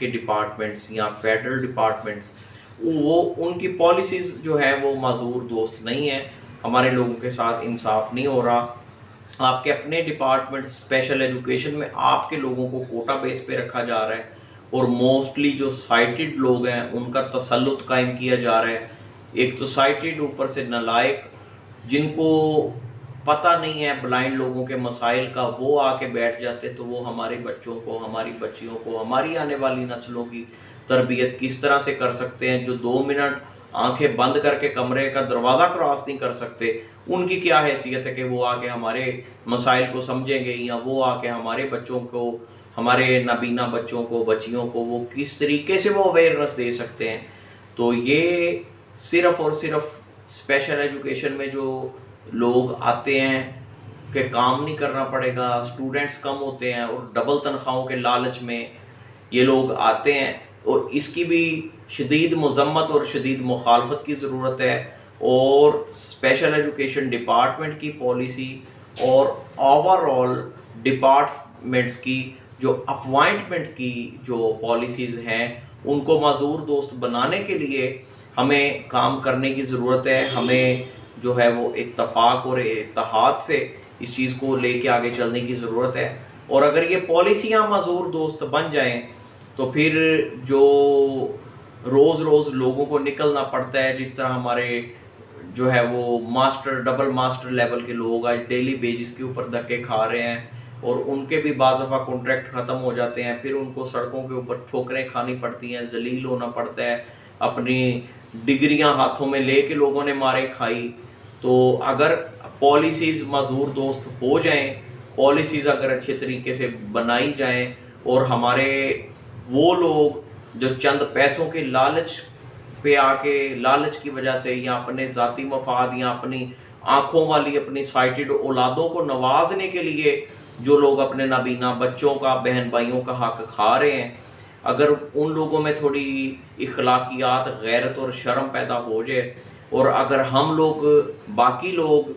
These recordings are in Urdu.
کے ڈپارٹمنٹس یا فیڈرل ڈپارٹمنٹس، وہ ان کی پالیسیز جو ہے وہ معذور دوست نہیں ہیں، ہمارے لوگوں کے ساتھ انصاف نہیں ہو رہا۔ آپ کے اپنے ڈپارٹمنٹ اسپیشل ایجوکیشن میں آپ کے لوگوں کو کوٹا بیس پہ رکھا جا رہا ہے، اور موسٹلی جو سائٹڈ لوگ ہیں ان کا تسلط قائم کیا جا رہا ہے۔ ایک تو سائٹڈ، اوپر سے نالائق، جن کو پتہ نہیں ہے بلائنڈ لوگوں کے مسائل کا، وہ آ کے بیٹھ جاتے، تو وہ ہمارے بچوں کو، ہماری بچیوں کو، ہماری آنے والی نسلوں کی تربیت کس طرح سے کر سکتے ہیں؟ جو 2 منٹ آنکھیں بند کر کے کمرے کا دروازہ کراس نہیں کر سکتے، ان کی کیا حیثیت ہے کہ وہ آ کے ہمارے مسائل کو سمجھیں گے، یا وہ آ کے ہمارے بچوں کو، ہمارے نابینا بچوں کو، بچیوں کو وہ کس طریقے سے وہ اویئرنیس دے سکتے ہیں؟ تو یہ صرف اور صرف اسپیشل ایجوکیشن میں جو لوگ آتے ہیں کہ کام نہیں کرنا پڑے گا، اسٹوڈنٹس کم ہوتے ہیں، اور ڈبل تنخواہوں کے لالچ میں یہ لوگ آتے ہیں، اور اس کی بھی شدید مذمت اور شدید مخالفت کی ضرورت ہے۔ اور اسپیشل ایجوکیشن ڈپارٹمنٹ کی پالیسی اور اوور آل ڈپارٹمنٹس کی جو اپوائنٹمنٹ کی جو پالیسیز ہیں، ان کو معذور دوست بنانے کے لیے ہمیں کام کرنے کی ضرورت ہے۔ ہمیں جو ہے وہ اتفاق اور اتحاد سے اس چیز کو لے کے آگے چلنے کی ضرورت ہے۔ اور اگر یہ پالیسیاں معذور دوست بن جائیں تو پھر جو روز روز لوگوں کو نکلنا پڑتا ہے، جس طرح ہمارے جو ہے وہ ماسٹر، ڈبل ماسٹر لیول کے لوگ آج ڈیلی بیجز کے اوپر دھکے کھا رہے ہیں، اور ان کے بھی بعض دفعہ کانٹریکٹ ختم ہو جاتے ہیں، پھر ان کو سڑکوں کے اوپر ٹھوکریں کھانی پڑتی ہیں، ذلیل ہونا پڑتا ہے، اپنی ڈگریاں ہاتھوں میں لے کے لوگوں نے مارے کھائی۔ تو اگر پالیسیز معذور دوست ہو جائیں، پالیسیز اگر اچھے طریقے سے بنائی جائیں، اور ہمارے وہ لوگ جو چند پیسوں کے لالچ پہ آ کے، لالچ کی وجہ سے، یا اپنے ذاتی مفاد، یا اپنی آنکھوں والی اپنی سائٹڈ اولادوں کو نوازنے کے لیے جو لوگ اپنے نابینا بچوں کا، بہن بھائیوں کا حق کھا رہے ہیں، اگر ان لوگوں میں تھوڑی اخلاقیات، غیرت اور شرم پیدا ہو جائے، اور اگر ہم لوگ، باقی لوگ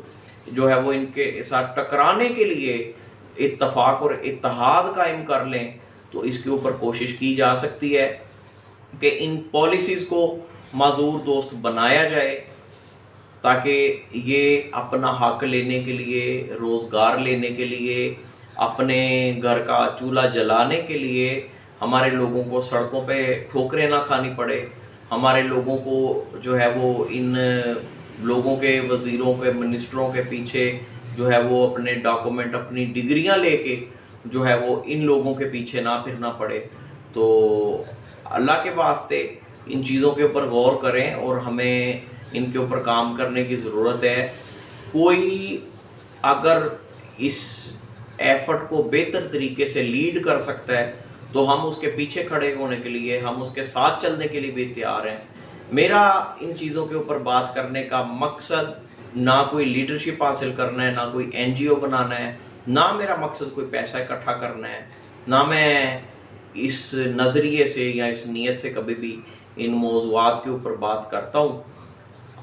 جو ہے وہ ان کے ساتھ ٹکرانے کے لیے اتفاق اور اتحاد قائم کر لیں، تو اس کے اوپر کوشش کی جا سکتی ہے کہ ان پالیسیز کو معذور دوست بنایا جائے، تاکہ یہ اپنا حق لینے کے لیے، روزگار لینے کے لیے، اپنے گھر کا چولہا جلانے کے لیے ہمارے لوگوں کو سڑکوں پہ ٹھوکریں نہ کھانی پڑے، ہمارے لوگوں کو جو ہے وہ ان لوگوں کے، وزیروں کے، منسٹروں کے پیچھے جو ہے وہ اپنے ڈاکومنٹ، اپنی ڈگریاں لے کے جو ہے وہ ان لوگوں کے پیچھے نہ پھرنا پڑے۔ تو اللہ کے واسطے ان چیزوں کے اوپر غور کریں، اور ہمیں ان کے اوپر کام کرنے کی ضرورت ہے۔ کوئی اگر اس ایفرٹ کو بہتر طریقے سے لیڈ کر سکتا ہے تو ہم اس کے پیچھے کھڑے ہونے کے لیے، ہم اس کے ساتھ چلنے کے لیے بھی تیار ہیں۔ میرا ان چیزوں کے اوپر بات کرنے کا مقصد نہ کوئی لیڈرشپ حاصل کرنا ہے، نہ کوئی NGO بنانا ہے، نہ میرا مقصد کوئی پیسہ اکٹھا کرنا ہے، نہ میں اس نظریے سے یا اس نیت سے کبھی بھی ان موضوعات کے اوپر بات کرتا ہوں۔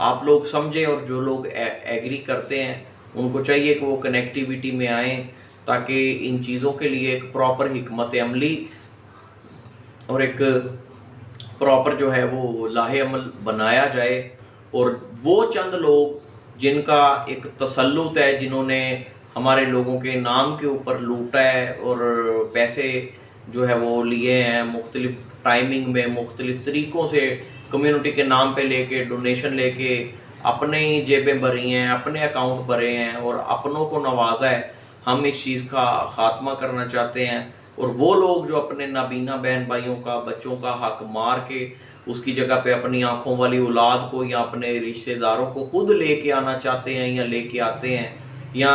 آپ لوگ سمجھیں، اور جو لوگ ایگری کرتے ہیں ان کو چاہیے کہ وہ کنیکٹیویٹی میں آئیں، تاکہ ان چیزوں کے لیے ایک پراپر حکمت عملی اور ایک پراپر جو ہے وہ لاہ عمل بنایا جائے، اور وہ چند لوگ جن کا ایک تسلط ہے، جنہوں نے ہمارے لوگوں کے نام کے اوپر لوٹا ہے اور پیسے جو ہے وہ لیے ہیں، مختلف ٹائمنگ میں، مختلف طریقوں سے کمیونٹی کے نام پہ لے کے، ڈونیشن لے کے اپنے جیبیں بھری ہیں، اپنے اکاؤنٹ بھرے ہیں، اور اپنوں کو نوازا ہے۔ ہم اس چیز کا خاتمہ کرنا چاہتے ہیں، اور وہ لوگ جو اپنے نابینا بہن بھائیوں کا، بچوں کا حق مار کے اس کی جگہ پہ اپنی آنکھوں والی اولاد کو یا اپنے رشتہ داروں کو خود لے کے آنا چاہتے ہیں یا لے کے آتے ہیں، یا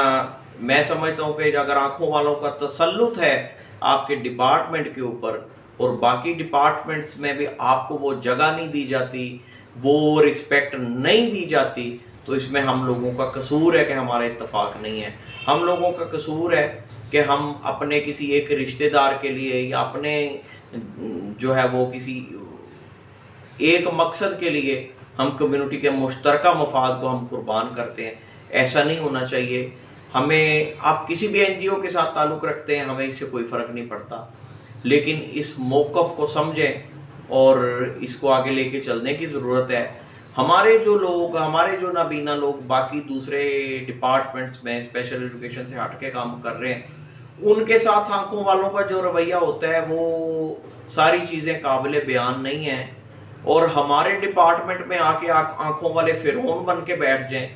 میں سمجھتا ہوں کہ اگر آنکھوں والوں کا تسلط ہے آپ کے ڈپارٹمنٹ کے اوپر، اور باقی ڈپارٹمنٹس میں بھی آپ کو وہ جگہ نہیں دی جاتی، وہ رسپیکٹ نہیں دی جاتی، تو اس میں ہم لوگوں کا قصور ہے کہ ہمارا اتفاق نہیں ہے۔ ہم لوگوں کا قصور ہے کہ ہم اپنے کسی ایک رشتہ دار کے لیے، یا اپنے جو ہے وہ کسی ایک مقصد کے لیے ہم کمیونٹی کے مشترکہ مفاد کو ہم قربان کرتے ہیں۔ ایسا نہیں ہونا چاہیے۔ ہمیں، آپ کسی بھی NGO کے ساتھ تعلق رکھتے ہیں، ہمیں اس سے کوئی فرق نہیں پڑتا۔ لیکن اس موقف کو سمجھیں اور اس کو آگے لے کے چلنے کی ضرورت ہے۔ ہمارے جو نابینا لوگ باقی دوسرے ڈپارٹمنٹس میں اسپیشل ایجوکیشن سے ہٹ کے کام کر رہے ہیں، ان کے ساتھ آنکھوں والوں کا جو رویہ ہوتا ہے وہ ساری چیزیں قابل بیان نہیں ہیں، اور ہمارے ڈپارٹمنٹ میں آ کے آنکھوں والے فرعون بن کے بیٹھ جائیں،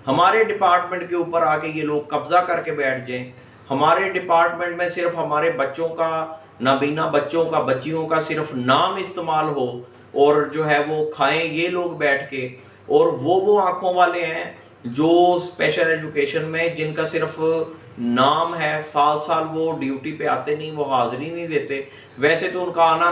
ہمارے ڈپارٹمنٹ کے اوپر آ کے یہ لوگ قبضہ کر کے بیٹھ جائیں، ہمارے ڈپارٹمنٹ میں صرف ہمارے بچوں کا، نابینا بچوں کا، بچیوں کا صرف نام استعمال ہو اور جو ہے وہ کھائیں یہ لوگ بیٹھ کے، اور وہ آنکھوں والے ہیں جو اسپیشل ایجوکیشن میں جن کا صرف نام ہے، سال وہ ڈیوٹی پہ آتے نہیں، وہ حاضری نہیں دیتے۔ ویسے تو ان کا آنا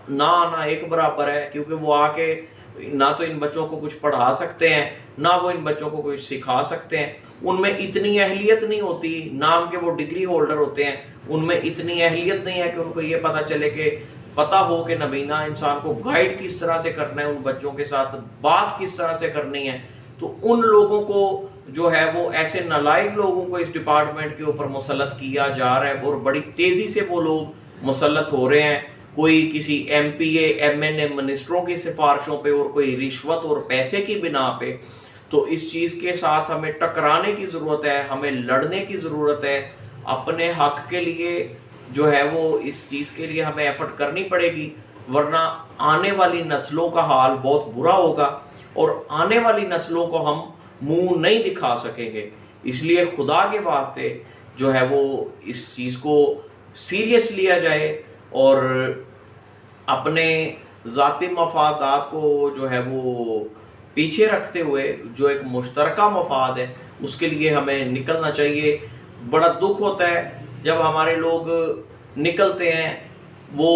نہ آنا ایک برابر ہے، کیونکہ وہ آ کے نہ تو ان بچوں کو کچھ پڑھا سکتے ہیں، نہ وہ ان بچوں کو کچھ سکھا سکتے ہیں، ان میں اتنی اہلیت نہیں ہوتی، نام کے وہ ڈگری ہولڈر ہوتے ہیں، ان میں اتنی اہلیت نہیں ہے کہ ان کو یہ پتہ ہو کہ نابینا انسان کو گائیڈ کس طرح سے کرنا ہے، ان بچوں کے ساتھ بات کس طرح سے کرنی ہے۔ تو ان لوگوں کو جو ہے وہ ایسے نالائق لوگوں کو اس ڈپارٹمنٹ کے اوپر مسلط کیا جا رہا ہے، اور بڑی تیزی سے وہ لوگ مسلط ہو رہے ہیں، کوئی کسی ایم پی اے، ایم این اے، منسٹروں کی سفارشوں پہ، اور کوئی رشوت اور پیسے کی بنا پہ۔ تو اس چیز کے ساتھ ہمیں ٹکرانے کی ضرورت ہے، ہمیں لڑنے کی ضرورت ہے، اپنے حق کے لیے جو ہے وہ اس چیز کے لیے ہمیں ایفرٹ کرنی پڑے گی، ورنہ آنے والی نسلوں کا حال بہت برا ہوگا، اور آنے والی نسلوں کو ہم منہ نہیں دکھا سکیں گے۔ اس لیے خدا کے واسطے جو ہے وہ اس چیز کو سیریس لیا جائے، اور اپنے ذاتی مفادات کو جو ہے وہ پیچھے رکھتے ہوئے جو ایک مشترکہ مفاد ہے اس کے لیے ہمیں نکلنا چاہیے۔ بڑا دکھ ہوتا ہے جب ہمارے لوگ نکلتے ہیں، وہ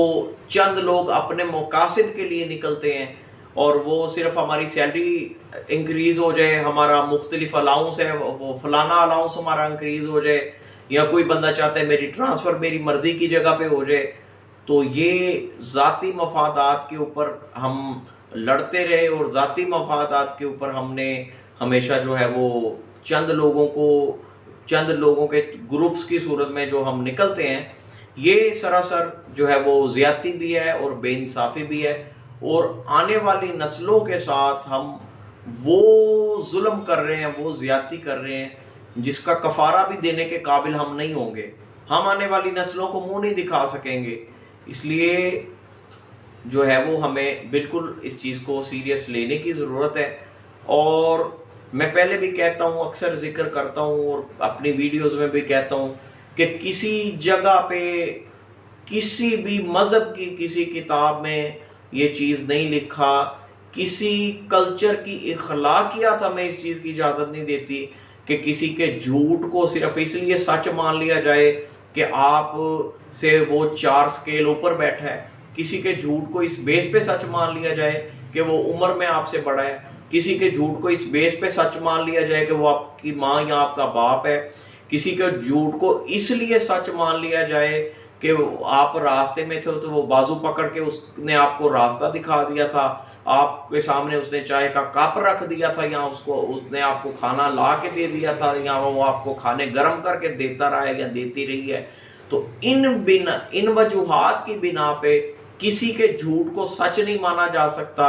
چند لوگ اپنے مقاصد کے لیے نکلتے ہیں، اور وہ صرف ہماری سیلری انکریز ہو جائے، ہمارا مختلف الاؤنس ہے وہ فلانا الاؤنس ہمارا انکریز ہو جائے، یا کوئی بندہ چاہتا ہے میری ٹرانسفر میری مرضی کی جگہ پہ ہو جائے، تو یہ ذاتی مفادات کے اوپر ہم لڑتے رہے، اور ذاتی مفادات کے اوپر ہم نے ہمیشہ جو ہے وہ چند لوگوں کے گروپس کی صورت میں جو ہم نکلتے ہیں، یہ سراسر جو ہے وہ زیادتی بھی ہے اور بے انصافی بھی ہے، اور آنے والی نسلوں کے ساتھ ہم وہ ظلم کر رہے ہیں، وہ زیادتی کر رہے ہیں جس کا کفارہ بھی دینے کے قابل ہم نہیں ہوں گے، ہم آنے والی نسلوں کو منہ نہیں دکھا سکیں گے۔ اس لیے جو ہے وہ ہمیں بالکل اس چیز کو سیریس لینے کی ضرورت ہے، اور میں پہلے بھی کہتا ہوں، اکثر ذکر کرتا ہوں، اور اپنی ویڈیوز میں بھی کہتا ہوں کہ کسی جگہ پہ کسی بھی مذہب کی کسی کتاب میں یہ چیز نہیں لکھا، کسی کلچر کی اخلاقیات ہمیں اس چیز کی اجازت نہیں دیتی کہ کسی کے جھوٹ کو صرف اس لیے سچ مان لیا جائے کہ آپ سے وہ 4 سکیل اوپر بیٹھا ہے، کسی کے جھوٹ کو اس بیس پہ سچ مان لیا جائے کہ وہ عمر میں آپ سے بڑا ہے، کسی کے جھوٹ کو اس بیس پہ سچ مان لیا جائے کہ وہ آپ کی ماں یا آپ کا باپ ہے، کسی کے جھوٹ کو اس لیے سچ مان لیا جائے کہ آپ راستے میں تھے تو وہ بازو پکڑ کے اس نے آپ کو راستہ دکھا دیا تھا، آپ کے سامنے اس نے چائے کا کپ رکھ دیا تھا، یا اس نے آپ کو کھانا لا کے دے دیا تھا، یا وہ آپ کو کھانے گرم کر کے دیتا رہا ہے یا دیتی رہی ہے۔ تو ان وجوہات کی بنا پہ کسی کے جھوٹ کو سچ نہیں مانا جا سکتا،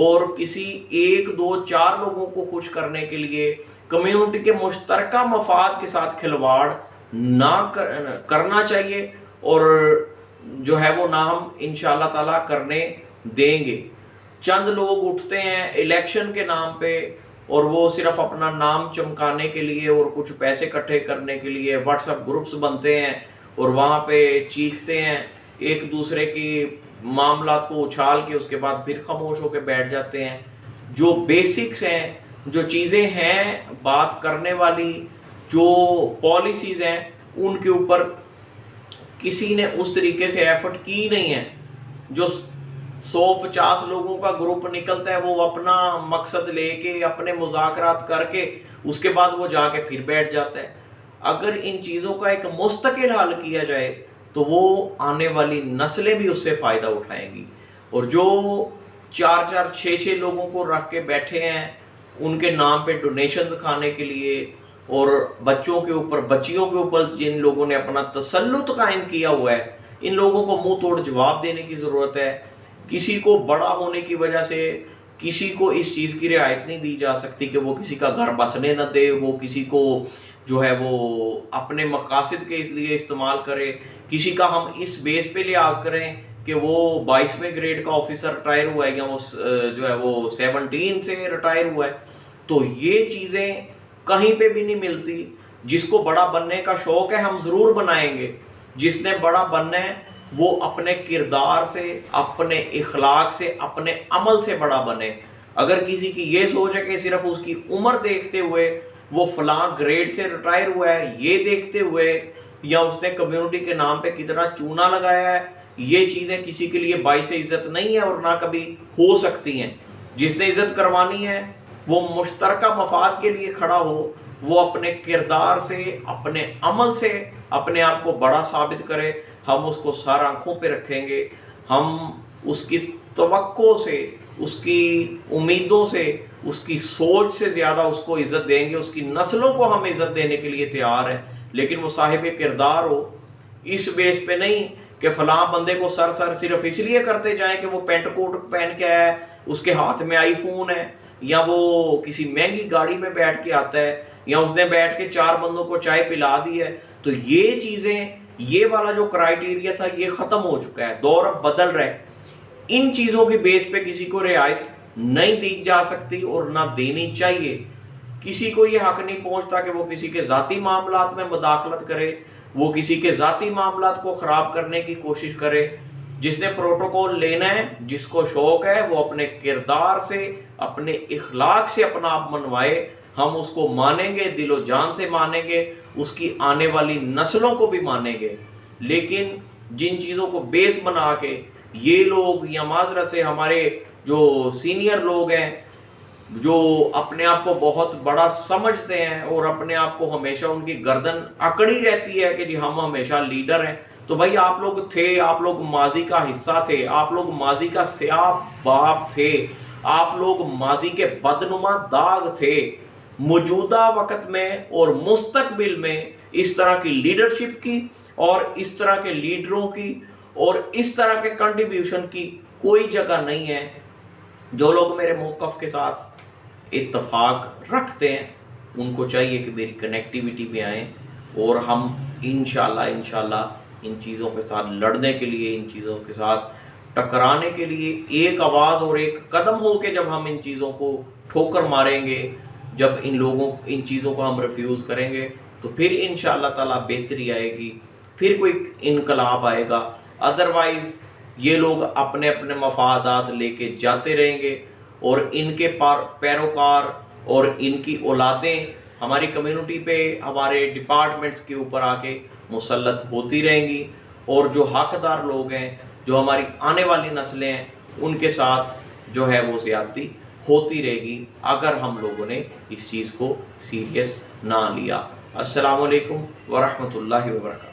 اور کسی 1 2 4 لوگوں کو خوش کرنے کے لیے کمیونٹی کے مشترکہ مفاد کے ساتھ کھلواڑ نہ کرنا چاہیے، اور جو ہے وہ نہ ہم انشاءاللہ تعالیٰ کرنے دیں گے۔ چند لوگ اٹھتے ہیں الیکشن کے نام پہ، اور وہ صرف اپنا نام چمکانے کے لیے اور کچھ پیسے اکٹھے کرنے کے لیے واٹس ایپ گروپس بنتے ہیں، اور وہاں پہ چیختے ہیں ایک دوسرے کی معاملات کو اچھال کے، اس کے بعد پھر خاموش ہو کے بیٹھ جاتے ہیں۔ جو بیسکس ہیں، جو چیزیں ہیں بات کرنے والی، جو پالیسیز ہیں، ان کے اوپر کسی نے اس طریقے سے ایفرٹ کی نہیں ہے۔ جو 150 لوگوں کا گروپ نکلتا ہے، وہ اپنا مقصد لے کے اپنے مذاکرات کر کے اس کے بعد وہ جا کے پھر بیٹھ جاتا ہے۔ اگر ان چیزوں کا ایک مستقل حل کیا جائے تو وہ آنے والی نسلیں بھی اس سے فائدہ اٹھائیں گی، اور جو 4 6 لوگوں کو رکھ کے بیٹھے ہیں ان کے نام پہ ڈونیشنز کھانے کے لیے، اور بچوں کے اوپر بچیوں کے اوپر جن لوگوں نے اپنا تسلط قائم کیا ہوا ہے، ان لوگوں کو منہ توڑ جواب دینے کی ضرورت ہے. کسی کو بڑا ہونے کی وجہ سے کسی کو اس چیز کی رعایت نہیں دی جا سکتی کہ وہ کسی کا گھر بسنے نہ دے، وہ کسی کو جو ہے وہ اپنے مقاصد کے لیے استعمال کرے. کسی کا ہم اس بیس پہ لحاظ کریں کہ وہ 22ویں گریڈ کا آفیسر ریٹائر ہوا ہے یا وہ جو ہے وہ 17 سے ریٹائر ہوا ہے. تو یہ چیزیں کہیں پہ بھی نہیں ملتی. جس کو بڑا بننے کا شوق ہے ہم ضرور بنائیں گے. جس نے بڑا بننا ہے وہ اپنے کردار سے، اپنے اخلاق سے، اپنے عمل سے بڑا بنے. اگر کسی کی یہ سوچ ہے کہ صرف اس کی عمر دیکھتے ہوئے وہ فلاں گریڈ سے ریٹائر ہوا ہے، یہ دیکھتے ہوئے، یا اس نے کمیونٹی کے نام پہ کتنا چونا لگایا ہے، یہ چیزیں کسی کے لیے باعث عزت نہیں ہے اور نہ کبھی ہو سکتی ہیں. جس نے عزت کروانی ہے وہ مشترکہ مفاد کے لیے کھڑا ہو، وہ اپنے کردار سے، اپنے عمل سے اپنے آپ کو بڑا ثابت کرے. ہم اس کو سر آنکھوں پہ رکھیں گے. ہم اس کی توقع سے، اس کی امیدوں سے، اس کی سوچ سے زیادہ اس کو عزت دیں گے. اس کی نسلوں کو ہم عزت دینے کے لیے تیار ہیں، لیکن وہ صاحب کردار ہو. اس بیس پہ نہیں کہ فلاں بندے کو سر صرف اس لیے کرتے جائیں کہ وہ پینٹ کوٹ پہن کے آیا ہے، اس کے ہاتھ میں آئی فون ہے، یا وہ کسی مہنگی گاڑی میں بیٹھ کے آتا ہے، یا اس نے بیٹھ کے 4 بندوں کو چائے پلا دی ہے. تو یہ چیزیں، یہ والا جو کرائیٹیریا تھا یہ ختم ہو چکا ہے. دور اب بدل رہا ہے. ان چیزوں کے بیس پہ کسی کو رعایت نہیں دی جا سکتی اور نہ دینی چاہیے. کسی کو یہ حق نہیں پہنچتا کہ وہ کسی کے ذاتی معاملات میں مداخلت کرے، وہ کسی کے ذاتی معاملات کو خراب کرنے کی کوشش کرے. جس نے پروٹوکول لینا ہے، جس کو شوق ہے، وہ اپنے کردار سے، اپنے اخلاق سے اپنا آپ منوائے. ہم اس کو مانیں گے، دل و جان سے مانیں گے، اس کی آنے والی نسلوں کو بھی مانیں گے. لیکن جن چیزوں کو بیس بنا کے یہ لوگ، یا معذرت سے ہمارے جو سینئر لوگ ہیں جو اپنے آپ کو بہت بڑا سمجھتے ہیں اور اپنے آپ کو ہمیشہ ان کی گردن اکڑی رہتی ہے کہ جی ہم ہمیشہ لیڈر ہیں، تو بھائی آپ لوگ تھے، آپ لوگ ماضی کا حصہ تھے، آپ لوگ ماضی کا سیاہ باب تھے، آپ لوگ ماضی کے بدنما داغ تھے. موجودہ وقت میں اور مستقبل میں اس طرح کی لیڈرشپ کی اور اس طرح کے لیڈروں کی اور اس طرح کے کنٹریبیوشن کی کوئی جگہ نہیں ہے. جو لوگ میرے موقف کے ساتھ اتفاق رکھتے ہیں ان کو چاہیے کہ میری کنیکٹیویٹی میں آئیں اور ہم انشاءاللہ ان چیزوں کے ساتھ لڑنے کے لیے، ان چیزوں کے ساتھ ٹکرانے کے لیے ایک آواز اور ایک قدم ہو کے جب ہم ان چیزوں کو ٹھوکر ماریں گے، جب ان چیزوں کو ہم ریفیوز کریں گے، تو پھر انشاءاللہ تعالیٰ بہتری آئے گی، پھر کوئی انقلاب آئے گا. ادروائز یہ لوگ اپنے اپنے مفادات لے کے جاتے رہیں گے اور ان کے پیروکار اور ان کی اولادیں ہماری کمیونٹی پہ، ہمارے ڈپارٹمنٹس کے اوپر آ کے مسلط ہوتی رہیں گی. اور جو حقدار لوگ ہیں، جو ہماری آنے والی نسلیں ہیں، ان کے ساتھ جو ہے وہ زیادتی ہوتی رہے گی اگر ہم لوگوں نے اس چیز کو سیریس نہ لیا. السلام علیکم ورحمۃ اللہ وبرکاتہ.